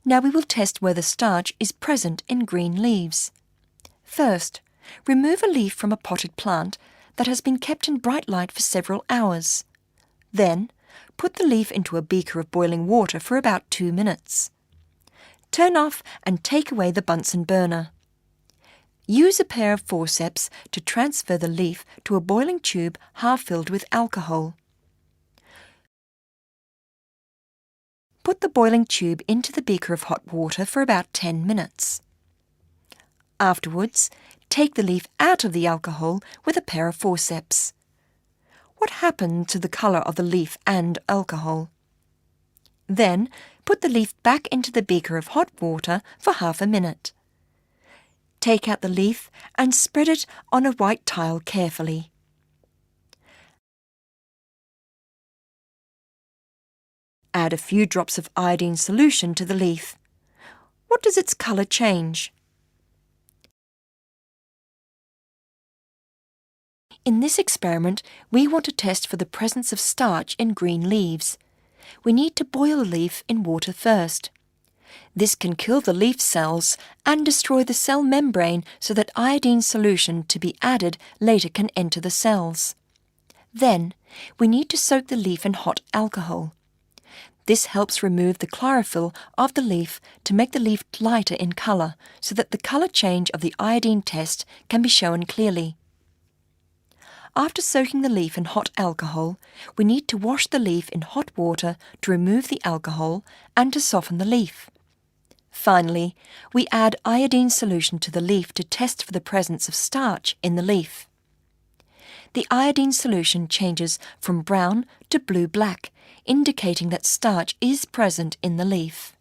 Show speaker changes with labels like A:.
A: Now we will test whether starch is present in green leaves. First, remove a leaf from a potted plant that has been kept in bright light for several hours. Then, put the leaf into a beaker of boiling water for about 2 minutes. Turn off and take away the Bunsen burner. Use a pair of forceps to transfer the leaf to a boiling tube half filled with alcohol. Put the boiling tube into the beaker of hot water for about 10 minutes. Afterwards, take the leaf out of the alcohol with a pair of forceps. What happened to the colour of the leaf and alcohol? Then, put the leaf back into the beaker of hot water for half a minute. Take out the leaf and spread it on a white tile carefully. Add a few drops of iodine solution to the leaf. What does its colour change? In this experiment, we want to test for the presence of starch in green leaves. We need to boil a leaf in water first. This can kill the leaf cells and destroy the cell membrane so that iodine solution to be added later can enter the cells. Then, we need to soak the leaf in hot alcohol. This helps remove the chlorophyll of the leaf to make the leaf lighter in colour so that the colour change of the iodine test can be shown clearly. After soaking the leaf in hot alcohol, we need to wash the leaf in hot water to remove the alcohol and to soften the leaf. Finally, we add iodine solution to the leaf to test for the presence of starch in the leaf. The iodine solution changes from brown to blue-black, indicating that starch is present in the leaf.